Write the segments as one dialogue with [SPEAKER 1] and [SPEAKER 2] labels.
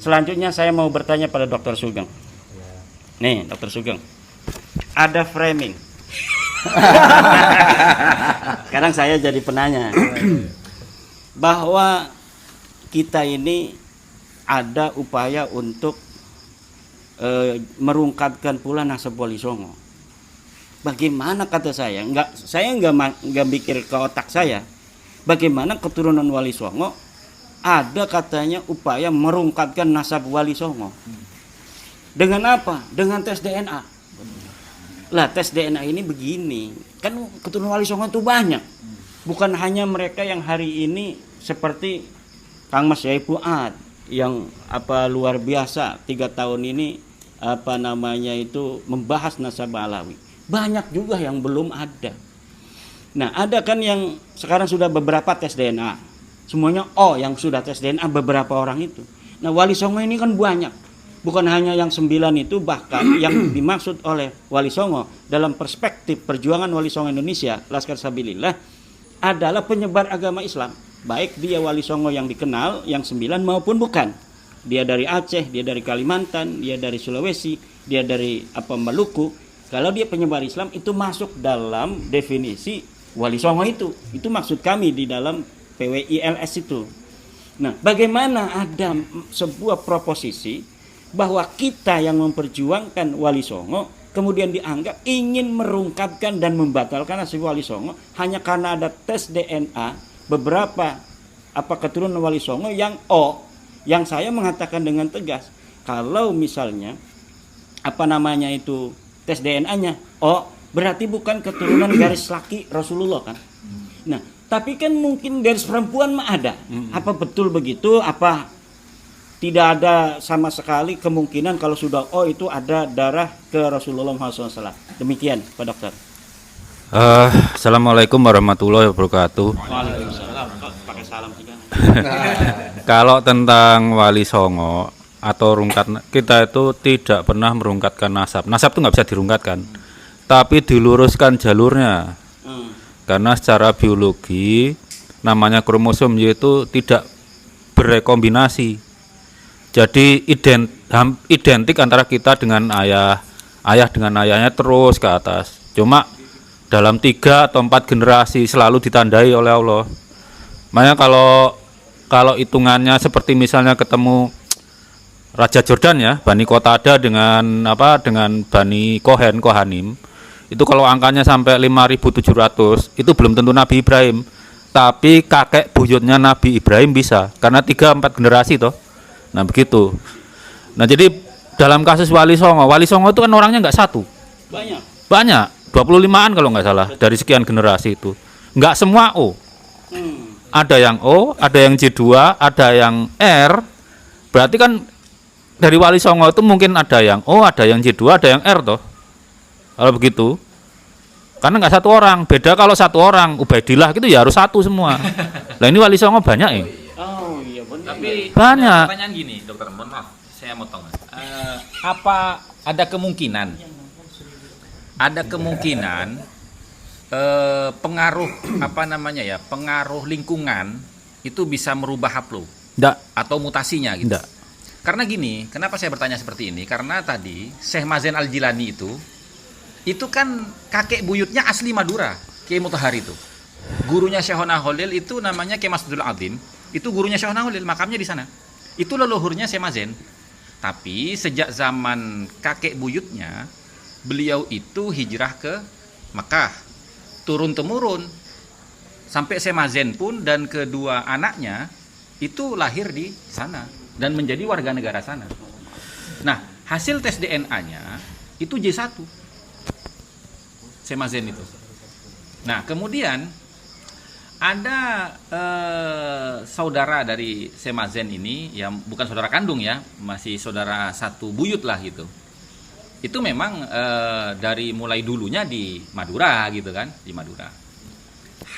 [SPEAKER 1] Selanjutnya saya mau bertanya pada Dr. Sugeng. Nih, Dr. Sugeng. Ada framing. Sekarang saya jadi penanya. Bahwa kita ini ada upaya untuk merungkapkan pula nasab Wali Songo. Bagaimana kata saya nggak mikir ke otak saya. Bagaimana keturunan Wali Songo ada katanya upaya merungkapkan nasab Wali Songo. Dengan apa? Dengan tes DNA. Lah tes DNA ini begini, kan keturunan Wali Songo itu banyak. Bukan hanya mereka yang hari ini seperti Kang Mas Yai Fuad yang luar biasa 3 tahun ini membahas nasab Alawi. Banyak juga yang belum ada. Nah, ada kan yang sekarang sudah beberapa tes DNA. Semuanya yang sudah tes DNA beberapa orang itu. Nah, Wali Songo ini kan banyak. Bukan hanya yang 9 itu, bahkan yang dimaksud oleh Wali Songo dalam perspektif perjuangan Wali Songo Indonesia, Laskar Sabilillah, adalah penyebar agama Islam. Baik dia Wali Songo yang dikenal, yang 9 maupun bukan. Dia dari Aceh, dia dari Kalimantan, dia dari Sulawesi, dia dari Maluku. Kalau dia penyebar Islam, itu masuk dalam definisi Wali Songo itu. Itu maksud kami di dalam PWILS itu. Nah, bagaimana ada sebuah proposisi bahwa kita yang memperjuangkan Wali Songo kemudian dianggap ingin merungkapkan dan membatalkan nasib Wali Songo hanya karena ada tes DNA beberapa keturunan Wali Songo yang saya mengatakan dengan tegas, kalau misalnya tes DNA-nya berarti bukan keturunan garis laki Rasulullah kan. Nah, tapi kan mungkin garis perempuan mah ada. Apa betul begitu? Apa tidak ada sama sekali kemungkinan kalau sudah itu ada darah ke Rasulullah SAW. Demikian, Pak Dokter.
[SPEAKER 2] Assalamualaikum warahmatullahi wabarakatuh.
[SPEAKER 1] Waalaikumsalam. Pakai salam juga.
[SPEAKER 2] Kalau tentang Wali Songo atau rungkat, kita itu tidak pernah merungkatkan nasab. Nasab itu nggak bisa dirungkatkan, tapi diluruskan jalurnya. Karena secara biologi namanya kromosom yaitu tidak berekombinasi. Jadi identik antara kita dengan ayah dengan ayahnya terus ke atas. Cuma dalam 3 atau 4 generasi selalu ditandai oleh Allah. Makanya kalau hitungannya seperti misalnya ketemu Raja Jordan ya, Bani Qatada dengan Bani Kohanim, itu kalau angkanya sampai 5.700 itu belum tentu Nabi Ibrahim. Tapi kakek buyutnya Nabi Ibrahim bisa, karena 3-4 generasi toh. Nah begitu. Nah jadi dalam kasus Wali Songo itu kan orangnya nggak satu. Banyak. 25-an kalau nggak salah dari sekian generasi itu. Nggak semua O. Ada yang O, ada yang J2, ada yang R. Berarti kan dari Wali Songo itu mungkin ada yang O, ada yang J2, ada yang R toh. Kalau begitu. Karena nggak satu orang. Beda kalau satu orang Ubaidillah gitu ya harus satu semua. Nah ini Wali Songo banyak ya.
[SPEAKER 3] Tapi
[SPEAKER 2] banyak.
[SPEAKER 3] Pertanyaan gini, dokter, mohon maaf, saya motong. Apa ada kemungkinan pengaruh pengaruh lingkungan itu bisa merubah haplo?
[SPEAKER 2] Enggak.
[SPEAKER 3] Atau mutasinya gitu?
[SPEAKER 2] Enggak.
[SPEAKER 3] Karena gini, kenapa saya bertanya seperti ini? Karena tadi Syekh Mazen Al-Jilani itu kan kakek buyutnya asli Madura, Kiai Mutahari itu. Gurunya Syekhona Holil itu namanya Kiai Masudul Azim. Itu gurunya Syekhona Holil, makamnya di sana. Itu leluhurnya Syekh Mazen. Tapi sejak zaman kakek buyutnya, beliau itu hijrah ke Mekah, turun-temurun. Sampai Syekh Mazen pun dan kedua anaknya itu lahir di sana dan menjadi warga negara sana. Nah, hasil tes DNA-nya itu J1. Syekh Mazen itu. Nah, kemudian ada saudara dari Syekh Mazen ini, yang bukan saudara kandung ya, masih saudara satu buyut lah gitu. Itu memang dari mulai dulunya di Madura gitu kan, di Madura.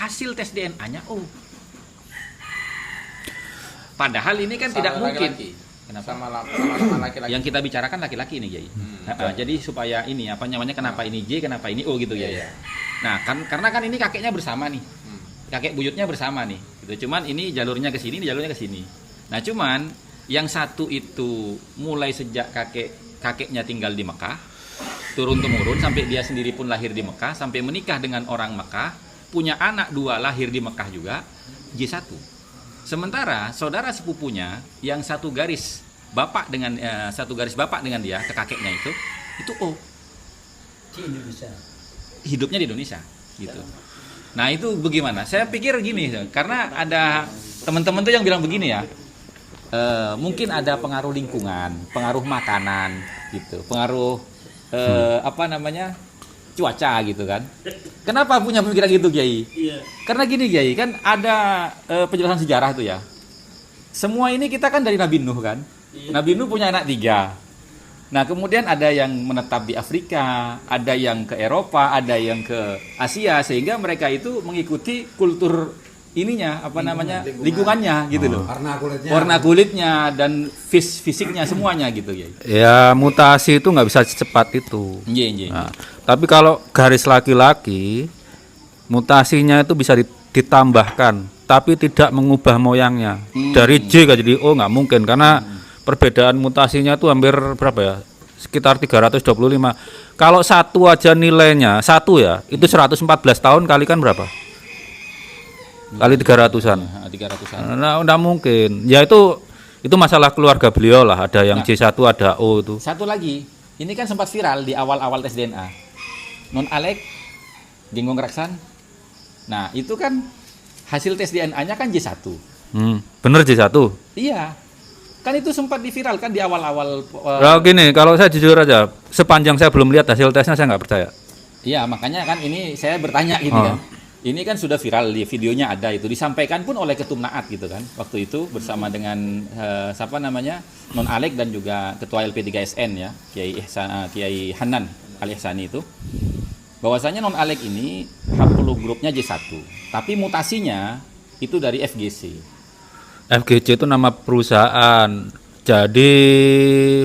[SPEAKER 3] Hasil tes DNA-nya padahal ini kan tidak mungkin. Kenapa? Sama laki-laki. Yang kita bicarakan laki-laki ini, Jai. Jadi supaya ini kenapa ini J, kenapa ini O gitu ya. Nah, karena kan ini kakeknya bersama nih. Kakek buyutnya bersama nih. Gitu. Cuman ini jalurnya ke sini, jalurnya ke sini. Nah, cuman Yang satu itu mulai sejak kakeknya tinggal di Mekah, turun temurun sampai dia sendiri pun lahir di Mekah, sampai menikah dengan orang Mekah, punya anak 2 lahir di Mekah juga, J1. Sementara saudara sepupunya yang satu garis bapak dengan dia ke kakeknya itu O.
[SPEAKER 4] Di Indonesia.
[SPEAKER 3] Hidupnya di Indonesia gitu. Nah, itu bagaimana? Saya pikir gini, karena ada teman-teman tuh yang bilang begini ya. Mungkin ada pengaruh lingkungan, pengaruh makanan gitu, pengaruh cuaca gitu kan. Kenapa punya pemikiran gitu, Kiai?
[SPEAKER 1] Iya.
[SPEAKER 3] Karena gini, Kiai, kan ada penjelasan sejarah tuh ya. Semua ini kita kan dari Nabi Nuh kan. Nabi Nuh punya anak 3. Nah, kemudian ada yang menetap di Afrika, ada yang ke Eropa, ada yang ke Asia, sehingga mereka itu mengikuti kultur ininya, lingkungannya gitu loh. Warna kulitnya dan fisiknya semuanya gitu ya.
[SPEAKER 2] Ya, mutasi itu nggak bisa secepat itu.
[SPEAKER 3] Iya.
[SPEAKER 2] Nah, tapi kalau garis laki-laki, mutasinya itu bisa ditambahkan, tapi tidak mengubah moyangnya. Dari J jadi O nggak mungkin, karena perbedaan mutasinya itu hampir berapa ya? Sekitar 325. Kalau satu aja nilainya, satu ya, itu 114 tahun kalikan berapa? Kali 300-an.
[SPEAKER 3] 300-an.
[SPEAKER 2] Nah, enggak mungkin. Ya itu masalah keluarga beliau lah. Ada yang J1, ada O itu.
[SPEAKER 3] Satu lagi, ini kan sempat viral di awal-awal tes DNA. Non Alek, Genggong Raksan. Nah, itu kan hasil tes DNA-nya kan J1.
[SPEAKER 2] Bener J1.
[SPEAKER 3] Iya. Kan itu sempat diviralkan di awal-awal.
[SPEAKER 2] Kalau gini, kalau saya jujur aja, sepanjang saya belum lihat hasil tesnya saya nggak percaya.
[SPEAKER 3] Iya, makanya kan ini saya bertanya gitu kan. Ini kan sudah viral, di videonya ada itu, disampaikan pun oleh Ketum Naat gitu kan, waktu itu bersama dengan Non Alek dan juga Ketua LP3SN ya, Kiai Hanan Al Ihsani itu, bahwasanya Non Alek ini haplogrupnya J1, tapi mutasinya itu dari FGC.
[SPEAKER 2] FGC itu nama perusahaan, jadi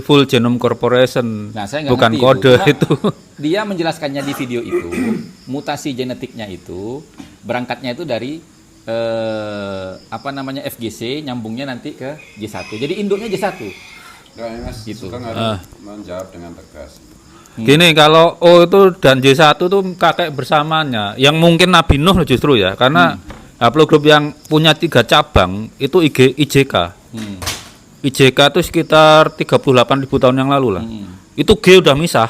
[SPEAKER 2] Full Genome Corporation,
[SPEAKER 3] Nah, saya nggak
[SPEAKER 2] bukan
[SPEAKER 3] ngerti
[SPEAKER 2] kode itu.
[SPEAKER 3] Dia menjelaskannya di video itu, mutasi genetiknya itu berangkatnya itu dari FGC, nyambungnya nanti ke J1. Jadi induknya J1.
[SPEAKER 5] Enggak, Mas,
[SPEAKER 3] Gitu.
[SPEAKER 5] Sugeng harus menjawab dengan tegas.
[SPEAKER 2] Gini, kalau O itu dan J1 itu kakek bersamanya, yang mungkin Nabi Nuh justru ya, karena haplogrup yang punya 3 cabang itu IJK. IJK itu sekitar 38.000 tahun yang lalu lah. Itu G udah misah.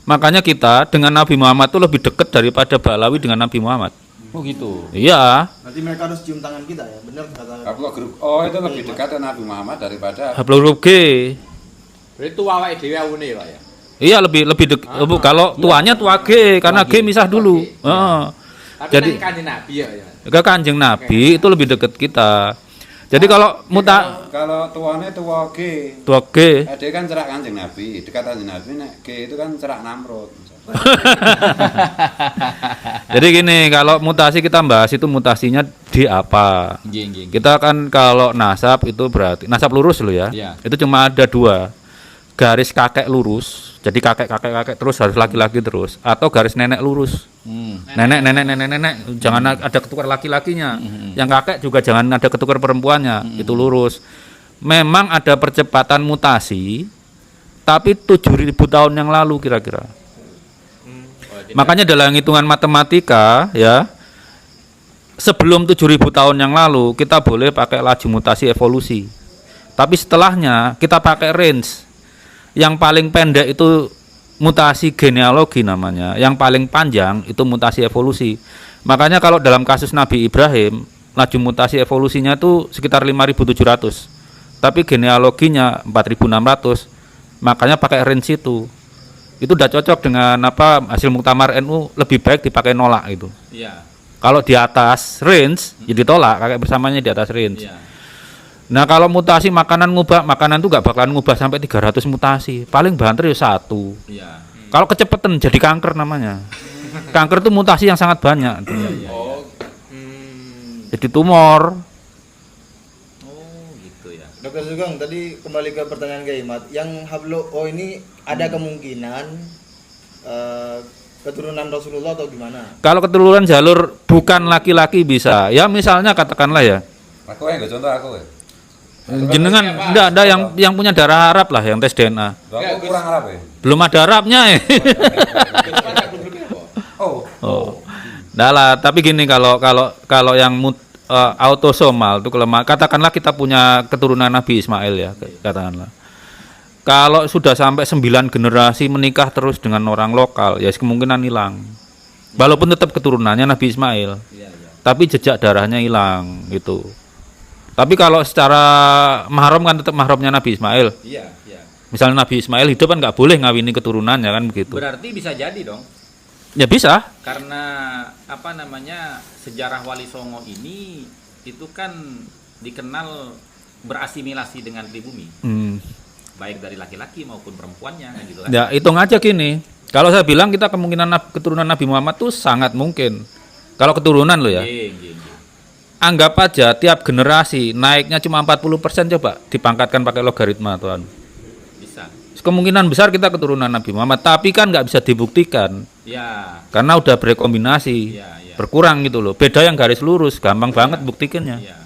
[SPEAKER 2] Makanya kita dengan Nabi Muhammad itu lebih dekat daripada Balawi dengan Nabi Muhammad.
[SPEAKER 3] Oh gitu.
[SPEAKER 2] Iya.
[SPEAKER 6] Berarti mereka harus cium tangan kita ya, benar kata.
[SPEAKER 5] Haplogrup O itu lebih dekat dengan Nabi Muhammad daripada
[SPEAKER 2] Haplogrup G.
[SPEAKER 4] Berarti tua awake dhewe awune, Pak ya.
[SPEAKER 2] Iya, lebih kalau tuanya tua G karena G misah dulu.
[SPEAKER 4] Tapi
[SPEAKER 2] Jadi
[SPEAKER 4] nang Kanjeng Nabi ya.
[SPEAKER 2] ke Kanjeng Nabi itu lebih dekat kita. Jadi kalau
[SPEAKER 5] kalau tuane tua G.
[SPEAKER 2] tua G,
[SPEAKER 5] Dia kan cerak Kanjeng Nabi, dekat Kanjeng Nabi, nek G itu kan cerak Namrud.
[SPEAKER 2] jadi gini, kalau mutasi kita bahas itu mutasinya di apa?
[SPEAKER 3] Nggih.
[SPEAKER 2] Kita kan kalau nasab itu berarti nasab lurus loh ya.
[SPEAKER 3] Iya.
[SPEAKER 2] Itu cuma ada 2. Garis kakek lurus, jadi kakek terus harus laki-laki terus, atau garis nenek lurus. Nenek, jangan ada ketukar laki-lakinya. Yang kakek juga jangan ada ketukar perempuannya, itu lurus. Memang ada percepatan mutasi, tapi 7.000 tahun yang lalu kira-kira. Makanya dalam hitungan matematika ya, sebelum 7.000 tahun yang lalu kita boleh pakai laju mutasi evolusi. Tapi setelahnya kita pakai range. Yang paling pendek itu mutasi genealogi namanya, yang paling panjang itu mutasi evolusi. Makanya kalau dalam kasus Nabi Ibrahim, laju mutasi evolusinya itu sekitar 5.700, tapi genealoginya 4.600. Makanya pakai range itu udah cocok dengan hasil muktamar NU, lebih baik dipakai nolak itu.
[SPEAKER 3] Iya.
[SPEAKER 2] Kalau di atas range ya ditolak, kakek bersamanya di atas range.
[SPEAKER 3] Iya.
[SPEAKER 2] Nah, kalau mutasi makanan tuh nggak bakalan ngubah sampai 300 mutasi, paling banter ya 1.
[SPEAKER 3] Iya.
[SPEAKER 2] Kalau kecepatan jadi kanker namanya. Kanker itu mutasi yang sangat banyak.
[SPEAKER 4] Oh.
[SPEAKER 2] Jadi tumor.
[SPEAKER 3] Oh, gitu ya.
[SPEAKER 6] Dokter Sugeng, tadi kembali ke pertanyaan Kiai Mat. Yang Hablo O ini ada kemungkinan keturunan Rasulullah atau gimana?
[SPEAKER 2] Kalau keturunan jalur bukan laki-laki bisa. Ya misalnya katakanlah ya.
[SPEAKER 5] Aku enggak contoh aku ya.
[SPEAKER 2] Jenengan enggak ada yang punya darah Arab lah yang tes DNA.
[SPEAKER 5] Aku kurang Arab ya.
[SPEAKER 2] Belum ada Arabnya ya.
[SPEAKER 5] Oh.
[SPEAKER 2] Oh. Dah lah, tapi gini kalau yang autosomal itu kelemah. Katakanlah kita punya keturunan Nabi Ismail ya, katakanlah. Kalau sudah sampai 9 generasi menikah terus dengan orang lokal, ya kemungkinan hilang. Walaupun tetap keturunannya Nabi Ismail. Tapi jejak darahnya hilang gitu. Tapi kalau secara mahram kan tetap mahramnya Nabi Ismail.
[SPEAKER 3] Iya, iya.
[SPEAKER 2] Misalnya Nabi Ismail hidup kan nggak boleh ngawini keturunannya kan begitu.
[SPEAKER 3] Berarti bisa jadi dong.
[SPEAKER 2] Ya bisa.
[SPEAKER 3] Karena apa namanya sejarah Wali Songo ini itu kan dikenal berasimilasi dengan pribumi, baik dari laki-laki maupun perempuannya kan gitu kan.
[SPEAKER 2] Ya hitung aja gini. Kalau saya bilang kita kemungkinan keturunan Nabi Muhammad tuh sangat mungkin. Kalau keturunan lo ya. Anggap aja tiap generasi naiknya cuma 40% coba dipangkatkan pakai logaritma tuan.
[SPEAKER 3] Bisa.
[SPEAKER 2] Kemungkinan besar kita keturunan Nabi Muhammad, tapi kan nggak bisa dibuktikan.
[SPEAKER 3] Ya.
[SPEAKER 2] Karena udah berekombinasi,
[SPEAKER 3] Ya.
[SPEAKER 2] berkurang gitu loh. Beda yang garis lurus, gampang banget buktikannya.
[SPEAKER 3] Ya.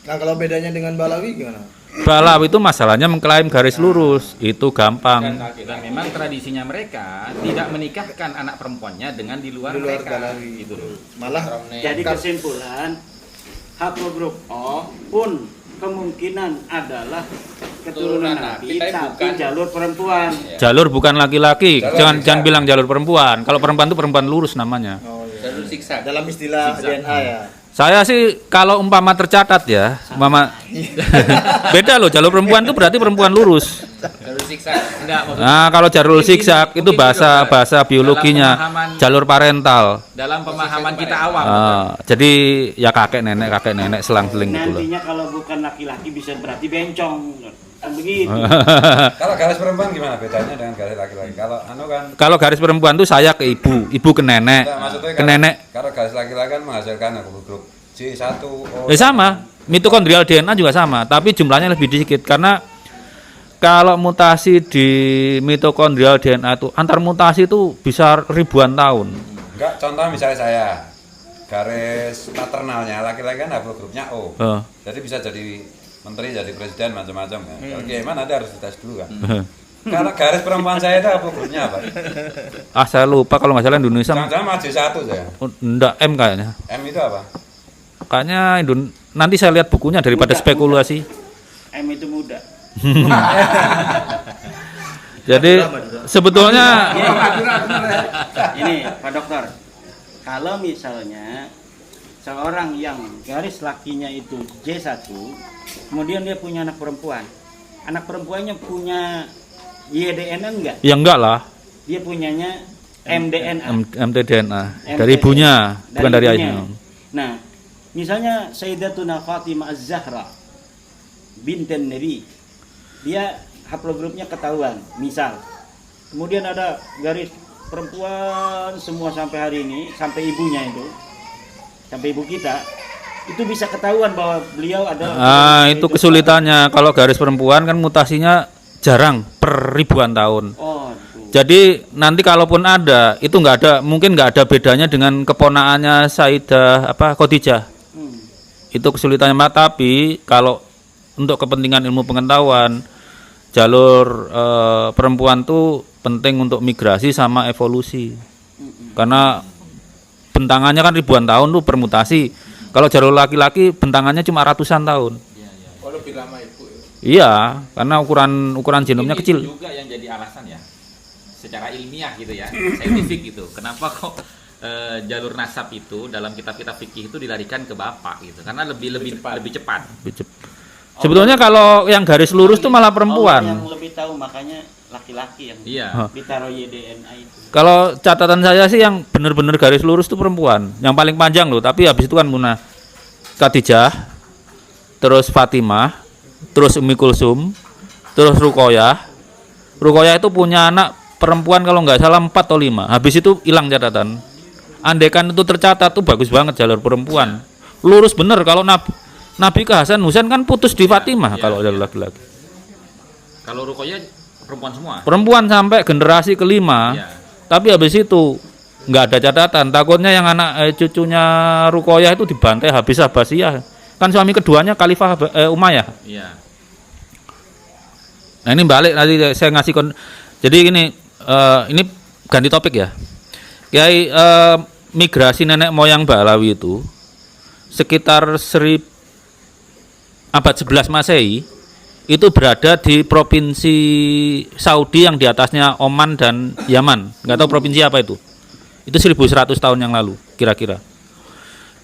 [SPEAKER 6] Nah, kalau bedanya dengan Balawi gimana?
[SPEAKER 2] Balawi itu masalahnya mengklaim garis lurus, itu gampang.
[SPEAKER 3] Dan memang tradisinya mereka tidak menikahkan anak perempuannya dengan di luar mereka.
[SPEAKER 6] Balawi
[SPEAKER 3] Gitu loh.
[SPEAKER 6] Malah
[SPEAKER 1] Jadi kesimpulan haplogrup O pun kemungkinan adalah keturunan Nabi
[SPEAKER 4] Nabi, tapi
[SPEAKER 1] tapi
[SPEAKER 4] bukan.
[SPEAKER 1] jalur perempuan.
[SPEAKER 2] Jalur bukan laki-laki,
[SPEAKER 5] Jalur
[SPEAKER 2] jangan bilang jalur perempuan. Kalau perempuan itu perempuan lurus namanya.
[SPEAKER 4] Jalur siksa.
[SPEAKER 6] dalam istilah DNA ya.
[SPEAKER 2] Saya sih kalau umpama tercatat ya, umpama beda loh, jalur perempuan itu berarti perempuan lurus.
[SPEAKER 4] Jalur siksa.
[SPEAKER 3] Enggak, maksud
[SPEAKER 2] Nah, kalau jalur
[SPEAKER 3] Mungkin
[SPEAKER 2] zigzag
[SPEAKER 3] gini,
[SPEAKER 2] itu
[SPEAKER 3] mungkin
[SPEAKER 2] bahasa
[SPEAKER 3] gini,
[SPEAKER 2] biologinya,
[SPEAKER 3] dalam pemahaman-
[SPEAKER 2] jalur parental.
[SPEAKER 3] dalam pemahaman kita awam.
[SPEAKER 2] Jadi ya kakek nenek selang-seling gitu loh.
[SPEAKER 1] Nantinya kalau bukan laki-laki bisa berarti bencong. Kan begitu.
[SPEAKER 5] Kalau garis perempuan gimana bedanya dengan garis laki-laki? Kalau anu kan
[SPEAKER 2] Kalau garis perempuan tuh saya ke ibu ke nenek,
[SPEAKER 5] enggak, maksudnya
[SPEAKER 2] ke nenek.
[SPEAKER 5] Kalau garis laki-laki kan menghasilkan grup C1 O.
[SPEAKER 2] Sama, mitokondrial DNA juga sama, tapi jumlahnya lebih sedikit karena kalau mutasi di mitokondrial DNA itu antar mutasi itu bisa ribuan tahun.
[SPEAKER 5] Enggak, contoh misalnya saya garis paternalnya laki-laki kan haplogrupnya O. Jadi bisa jadi menteri, jadi presiden macam-macam kan. Kalau gimana nanti harus dites dulu kan. Kalau garis perempuan saya itu haplogrupnya apa?
[SPEAKER 2] Saya lupa kalau nggak salah Indonesia
[SPEAKER 5] Jangan-jangan maju satu saya.
[SPEAKER 2] enggak M kayaknya.
[SPEAKER 5] M itu apa?
[SPEAKER 2] Kayaknya nanti saya lihat bukunya daripada
[SPEAKER 1] Muda,
[SPEAKER 2] spekulasi.
[SPEAKER 1] M itu muda.
[SPEAKER 2] Jadi sebetulnya
[SPEAKER 1] Ini Pak Dokter, kalau misalnya seorang yang garis lakinya itu J1, kemudian dia punya anak perempuan, anak perempuannya punya YDNA enggak?
[SPEAKER 2] ya enggak lah,
[SPEAKER 1] Dia punyanya MDNA.
[SPEAKER 2] mtDNA dari ibunya, bukan dari
[SPEAKER 1] ibunya.
[SPEAKER 2] ayahnya.
[SPEAKER 1] Nah, misalnya Sayyidatuna Fatimah Az-Zahra binten Nabi, dia haplogrupnya ketahuan, misal. Kemudian ada garis perempuan semua sampai hari ini, sampai ibunya itu, sampai ibu kita, itu bisa ketahuan bahwa beliau adalah.
[SPEAKER 2] Itu kesulitannya kalau garis perempuan kan mutasinya jarang per ribuan tahun.
[SPEAKER 1] Oh, tuh.
[SPEAKER 2] Jadi nanti kalaupun ada itu nggak ada, mungkin nggak ada bedanya dengan keponakannya Sayyidah Khadijah. Itu kesulitannya. Tapi kalau untuk kepentingan ilmu pengetahuan, jalur perempuan tuh penting untuk migrasi sama evolusi. Karena bentangannya kan ribuan tahun tuh permutasi. Kalau jalur laki-laki bentangannya cuma ratusan tahun.
[SPEAKER 4] Oh, lebih lama ibu.
[SPEAKER 2] Iya, karena ukuran genomnya
[SPEAKER 3] Mungkin
[SPEAKER 2] kecil.
[SPEAKER 3] itu juga yang jadi alasan ya, secara ilmiah gitu ya, saintifik gitu. Kenapa kok jalur nasab itu dalam kitab-kitab fikih itu dilarikan ke bapak gitu? Karena lebih cepat.
[SPEAKER 2] Sebetulnya kalau yang garis lurus tuh malah perempuan.
[SPEAKER 1] Yang lebih tahu makanya laki-laki yang
[SPEAKER 3] Iya.
[SPEAKER 1] ditaruh YDNA itu.
[SPEAKER 2] Kalau catatan saya sih yang benar-benar garis lurus tuh perempuan. Yang paling panjang loh, tapi habis itu kan Munah Khadijah, terus Fatimah, terus Ummi Kulsum, terus Ruqayyah. Ruqayyah itu punya anak perempuan kalau nggak salah 4 atau 5. Habis itu hilang catatan. Andaikan itu tercatat tuh bagus banget jalur perempuan. Lurus bener kalau Nabi ke Hasan Husain kan putus di Fatimah kalau ada laki-laki.
[SPEAKER 3] Kalau Ruqayyah perempuan semua.
[SPEAKER 2] Perempuan sampai generasi kelima.
[SPEAKER 3] Iya.
[SPEAKER 2] Tapi habis itu nggak ada catatan. Takutnya yang anak cucunya Ruqayyah itu dibantai habis Abbasiyah. Kan suami keduanya Khalifah Umayyah.
[SPEAKER 3] Iya.
[SPEAKER 2] Nah ini balik nanti saya ngasih jadi ini ganti topik ya. Kiai, migrasi nenek moyang Balawi itu sekitar abad 11 Masehi itu berada di provinsi Saudi yang di atasnya Oman dan Yaman. Nggak tahu provinsi apa itu. Itu 1100 tahun yang lalu kira-kira.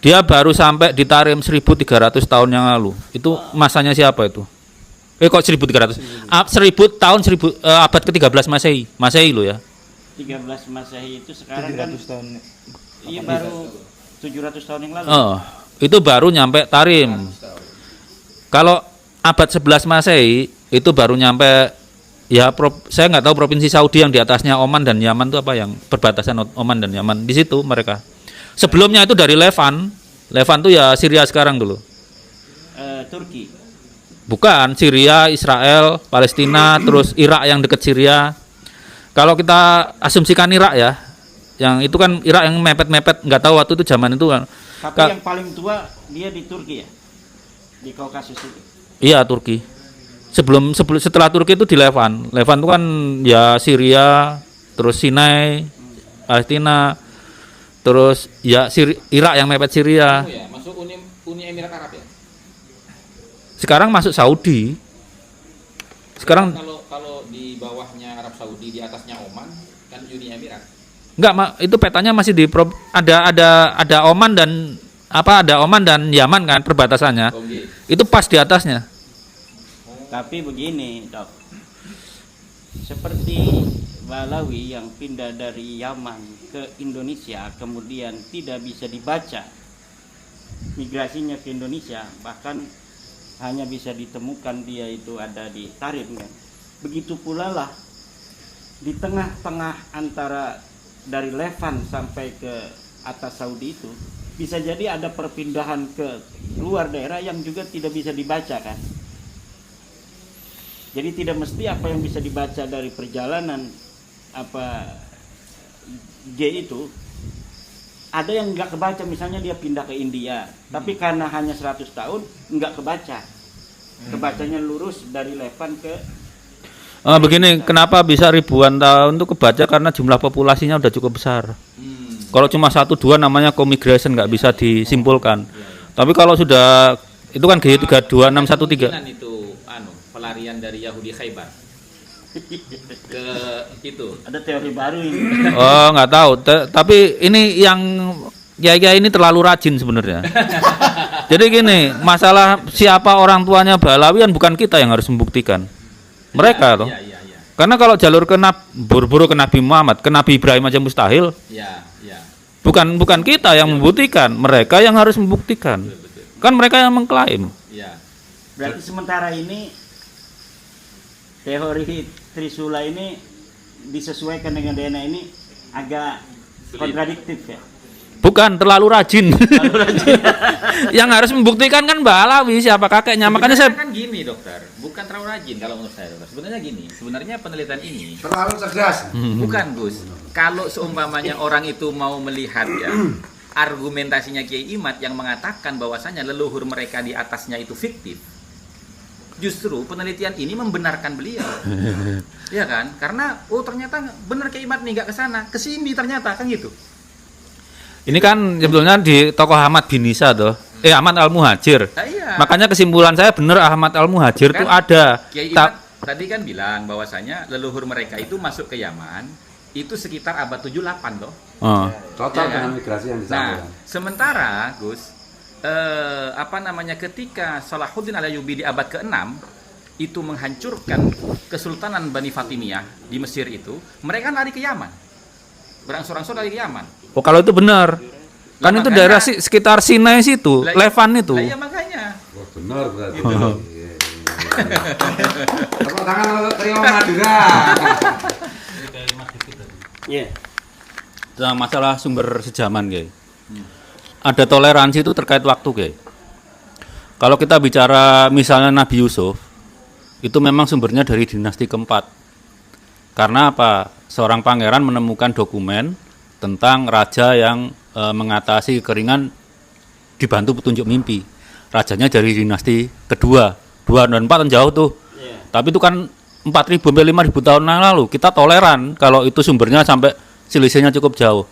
[SPEAKER 2] Dia baru sampai di Tarim 1300 tahun yang lalu. Itu masanya siapa itu? Kok 1300? 1000 tahun abad ke-13 Masehi. Masehi lo ya.
[SPEAKER 1] 13 Masehi itu sekarang kan
[SPEAKER 6] 700 tahun.
[SPEAKER 1] iya baru 700 tahun yang lalu.
[SPEAKER 2] Itu baru nyampe Tarim. Kalau abad 11 Masehi itu baru nyampe ya saya nggak tahu provinsi Saudi yang di atasnya Oman dan Yaman itu apa yang perbatasan Oman dan Yaman. Di situ mereka. Sebelumnya itu dari Levan. Levan itu ya Syria sekarang dulu.
[SPEAKER 1] Turki.
[SPEAKER 2] Bukan, Syria, Israel, Palestina, terus Irak yang dekat Syria. Kalau kita asumsikan Irak ya, yang itu kan Irak yang mepet-mepet, nggak tahu waktu itu zaman itu kan.
[SPEAKER 1] Tapi yang paling tua dia di Turki ya, di Kaukasus itu.
[SPEAKER 2] Iya Turki. Setelah Turki itu di Levan. Levan itu kan ya Syria, terus Sinai, Palestina, terus ya Irak yang mepet Syria.
[SPEAKER 3] Oh ya, masuk Uni Emirat Arab ya.
[SPEAKER 2] Sekarang masuk Saudi. Sekarang
[SPEAKER 3] Kalau di bawahnya Arab Saudi, di atasnya Oman, kan Uni Emirat.
[SPEAKER 2] enggak, itu petanya masih ada Oman dan ada Oman dan Yaman kan perbatasannya. Itu pas di atasnya.
[SPEAKER 1] Tapi begini, Dok. Seperti Balawi yang pindah dari Yaman ke Indonesia kemudian tidak bisa dibaca migrasinya ke Indonesia, bahkan hanya bisa ditemukan dia itu ada di Tarim kan. Begitu pula lah di tengah-tengah antara dari Levan sampai ke atas Saudi itu bisa jadi ada perpindahan ke luar daerah yang juga tidak bisa dibaca kan. Jadi tidak mesti apa yang bisa dibaca dari perjalanan G itu ada yang nggak kebaca, misalnya dia pindah ke India, tapi karena hanya 100 tahun nggak kebaca, kebacanya lurus dari Levan ke
[SPEAKER 2] Begini, kenapa bisa ribuan tahun itu kebaca karena jumlah populasinya udah cukup besar. Kalau cuma 1-2 namanya co-migration, nggak bisa disimpulkan. Tapi kalau sudah itu kan G32613.
[SPEAKER 3] Kemungkinan itu pelarian dari Yahudi Khaybar ke itu.
[SPEAKER 1] ada teori baru ini.
[SPEAKER 2] Oh, nggak tahu. Tapi ini yang ya ini terlalu rajin sebenarnya. Jadi gini, masalah siapa orang tuanya Balawi kan bukan kita yang harus membuktikan. Mereka loh.
[SPEAKER 3] Iya.
[SPEAKER 2] Karena kalau jalur ke buru-buru ke Nabi Muhammad, ke Nabi Ibrahim aja mustahil.
[SPEAKER 3] Iya.
[SPEAKER 2] Bukan kita yang membuktikan, mereka yang harus membuktikan. Kan mereka yang mengklaim.
[SPEAKER 3] Iya.
[SPEAKER 1] Berarti sementara ini teori Trisula ini disesuaikan dengan DNA ini agak kontradiktif ya.
[SPEAKER 2] Bukan, terlalu rajin. Yang harus membuktikan kan Balawi siapa kakeknya. Makanya saya
[SPEAKER 3] kan gini dokter, bukan terlalu rajin kalau menurut saya dokter. Sebenarnya gini, sebenarnya penelitian ini
[SPEAKER 5] Terlalu cerdas.
[SPEAKER 3] bukan Gus. Kalau seumpamanya orang itu mau melihat ya argumentasinya Kiai Imad yang mengatakan bahwasanya leluhur mereka di atasnya itu fiktif, justru penelitian ini membenarkan beliau. Ya kan? Karena ternyata benar Kiai Imad nih nggak kesana, kesini ternyata kan gitu.
[SPEAKER 2] ini kan sebetulnya di tokoh Ahmad bin Isa tuh. Ahmad Al-Muhajir.
[SPEAKER 3] Nah, iya.
[SPEAKER 2] Makanya kesimpulan saya benar Ahmad Al-Muhajir itu
[SPEAKER 3] Kan
[SPEAKER 2] ada.
[SPEAKER 3] Kiai Imad tadi kan bilang bahwasanya leluhur mereka itu masuk ke Yaman itu sekitar abad 78 loh.
[SPEAKER 5] Cocok
[SPEAKER 3] Ya kan?
[SPEAKER 5] dengan migrasi yang disampaikan.
[SPEAKER 3] Nah, sementara Gus ketika Salahuddin Al-Ayyubi di abad ke-6 itu menghancurkan Kesultanan Bani Fatimiyah di Mesir itu, mereka lari ke Yaman. Berangsur-angsur lari ke Yaman.
[SPEAKER 2] Oh, kalau itu benar. Kan itu
[SPEAKER 3] makanya-
[SPEAKER 2] daerah sekitar Sinai situ,
[SPEAKER 3] Lah,
[SPEAKER 2] Levan itu.
[SPEAKER 3] Lah, iya makanya.
[SPEAKER 5] Wah, benar berarti. Iya. Tepuk tangan untuk trio Madura.
[SPEAKER 1] Iya.
[SPEAKER 2] Tentang masalah sumber sejaman, Guys. Ada toleransi itu terkait waktu, Guys. Kalau kita bicara misalnya Nabi Yusuf, itu memang sumbernya dari dinasti keempat. Karena apa? Seorang pangeran menemukan dokumen tentang raja yang mengatasi kekeringan dibantu petunjuk mimpi. Rajanya dari dinasti kedua, 2 dan 4 kan jauh tuh.
[SPEAKER 1] Iya.
[SPEAKER 2] Tapi itu kan 4.000 sampai 5.000 tahun yang lalu kita toleran kalau itu sumbernya sampai selisihnya cukup jauh.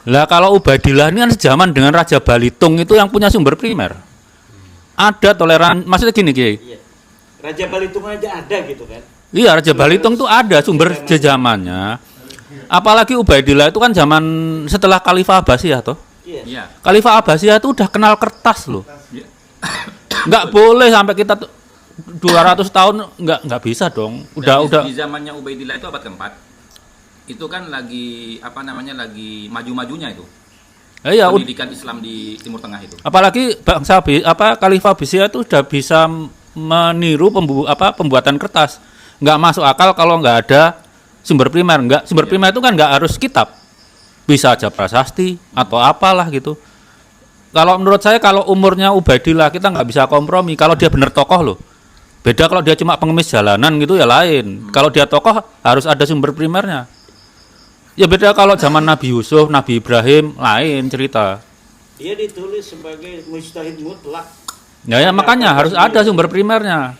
[SPEAKER 2] Lah kalau Ubaidillah ini kan sejaman dengan Raja Balitung itu yang punya sumber primer. Ada toleran, maksudnya gini Kiai.
[SPEAKER 1] Iya. Raja Balitung aja ada gitu kan.
[SPEAKER 2] Iya, Raja Balitung tuh ada sumber sejamannya. Apalagi Ubaidillah itu kan zaman setelah Khalifah Abbasiyah toh.
[SPEAKER 1] Iya.
[SPEAKER 3] Iya.
[SPEAKER 2] Khalifah Abbasiyah itu udah kenal kertas loh. Nggak boleh sampai kita 200 tahun nggak bisa dong. Udah.
[SPEAKER 3] Di zamannya Ubaidillah itu abad keempat. Itu kan lagi lagi maju-majunya itu.
[SPEAKER 2] Iya,
[SPEAKER 3] Pendidikan Islam di Timur Tengah itu.
[SPEAKER 2] apalagi Khalifah Abbasiyah itu udah bisa meniru pembuatan kertas. Nggak masuk akal kalau nggak ada sumber primer. Sumber primer itu kan nggak harus kitab. Bisa aja prasasti atau apalah gitu. Kalau menurut saya kalau umurnya Ubaidillah kita nggak bisa kompromi kalau dia bener tokoh loh. Beda kalau dia cuma pengemis jalanan gitu ya lain. Kalau dia tokoh harus ada sumber primernya. Ya beda kalau zaman Nabi Yusuf, Nabi Ibrahim lain cerita.
[SPEAKER 1] Dia ditulis sebagai mujtahid mutlak.
[SPEAKER 2] Ya makanya harus ada sumber primernya.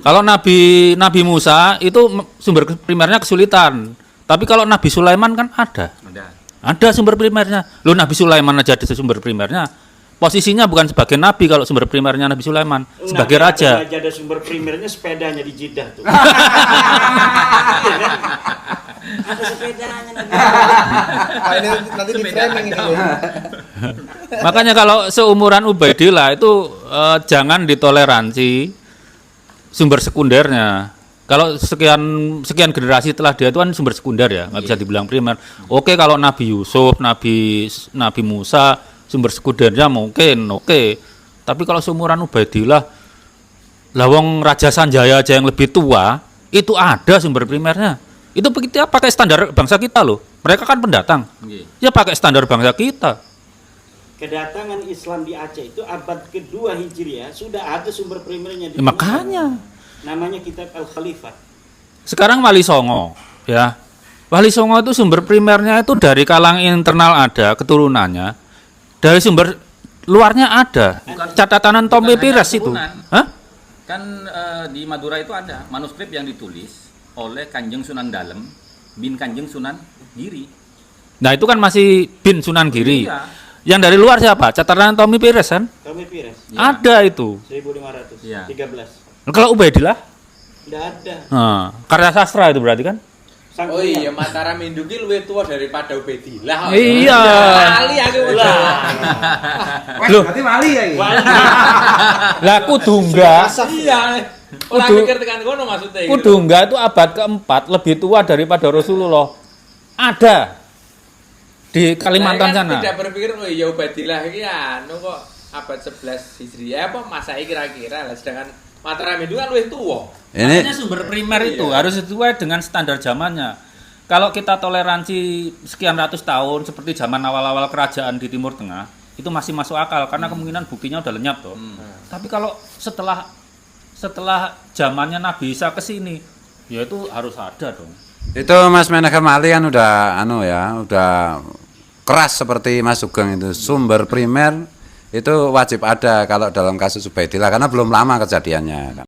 [SPEAKER 2] Kalau Nabi Musa itu sumber primernya kesulitan. Tapi kalau Nabi Sulaiman kan ada. Ada sumber primernya. Loh Nabi Sulaiman aja ada sumber primernya. Posisinya bukan sebagai nabi kalau sumber primernya Nabi Sulaiman, sebagai raja.
[SPEAKER 1] Nabi ada sumber primernya sepedanya di Jeddah tuh. Ada sepedanya Nabi.
[SPEAKER 6] Ini nanti di framing ini.
[SPEAKER 2] Makanya kalau seumuran Ubaidillah itu jangan ditoleransi sumber sekundernya. Kalau sekian generasi setelah dia itu kan sumber sekunder ya, nggak bisa dibilang primer. Oke kalau Nabi Yusuf, Nabi Musa sumber sekundernya mungkin oke. Tapi kalau seumuran Ubaidillah, lawang Raja Sanjaya aja yang lebih tua itu ada sumber primernya. Itu kita pakai standar bangsa kita loh. Mereka kan pendatang. Ya pakai standar bangsa kita.
[SPEAKER 1] Kedatangan Islam di Aceh itu abad kedua Hijriah sudah ada sumber primernya.
[SPEAKER 2] Makanya.
[SPEAKER 1] Namanya kitab Al-Khalifah.
[SPEAKER 2] Sekarang Wali Songo, ya. Wali Songo itu sumber primernya itu dari kalangan internal ada keturunannya, dari sumber luarnya ada. Catatan Tommy Pires itu. Hah?
[SPEAKER 3] Kan di Madura itu ada manuskrip yang ditulis oleh Kanjeng Sunan Dalem bin Kanjeng Sunan Giri.
[SPEAKER 2] Nah itu kan masih bin Sunan Giri.
[SPEAKER 3] Iya.
[SPEAKER 2] Yang dari luar siapa? Catatan Tommy Pires kan?
[SPEAKER 1] Tommy Pires.
[SPEAKER 3] Ya.
[SPEAKER 2] Ada itu.
[SPEAKER 1] 1500.
[SPEAKER 3] Iya.
[SPEAKER 1] 13.
[SPEAKER 2] Kalau Ubaidillah?
[SPEAKER 1] Tidak ada.
[SPEAKER 2] Karya sastra itu berarti kan?
[SPEAKER 1] Sang
[SPEAKER 4] Oh
[SPEAKER 1] Kuryang.
[SPEAKER 4] iya, Mataram Induki luwih tua daripada Ubaidillah.
[SPEAKER 2] Iya.
[SPEAKER 4] Kali aku
[SPEAKER 2] Loh,
[SPEAKER 7] Berarti wali ya ini?
[SPEAKER 2] lah Kudungga.
[SPEAKER 4] Iya. Ora
[SPEAKER 2] Kudu-
[SPEAKER 4] mikir tekan kono maksudnya. gitu.
[SPEAKER 2] Kudungga itu abad keempat lebih tua daripada Rasulullah. Ada di Kalimantan
[SPEAKER 4] Saya kan
[SPEAKER 2] sana.
[SPEAKER 4] tidak berpikir oh iya Ubaidillah iki anu kok abad 11 Hijriah apa Masehi kira-kira lah, sedangkan Mataram Induki kan luwih tua.
[SPEAKER 2] Makanya
[SPEAKER 5] Ini
[SPEAKER 2] sumber primer itu harus sesuai dengan standar zamannya. Kalau kita toleransi sekian ratus tahun seperti zaman awal-awal kerajaan di Timur Tengah, itu masih masuk akal karena kemungkinan buktinya udah lenyap toh. Tapi kalau setelah zamannya Nabi Isa ke sini, ya itu harus ada dong.
[SPEAKER 5] itu Mas Menaker Mali kan udah keras seperti Mas Sugeng itu. Sumber primer itu wajib ada kalau dalam kasus Ubaidillah karena belum lama kejadiannya.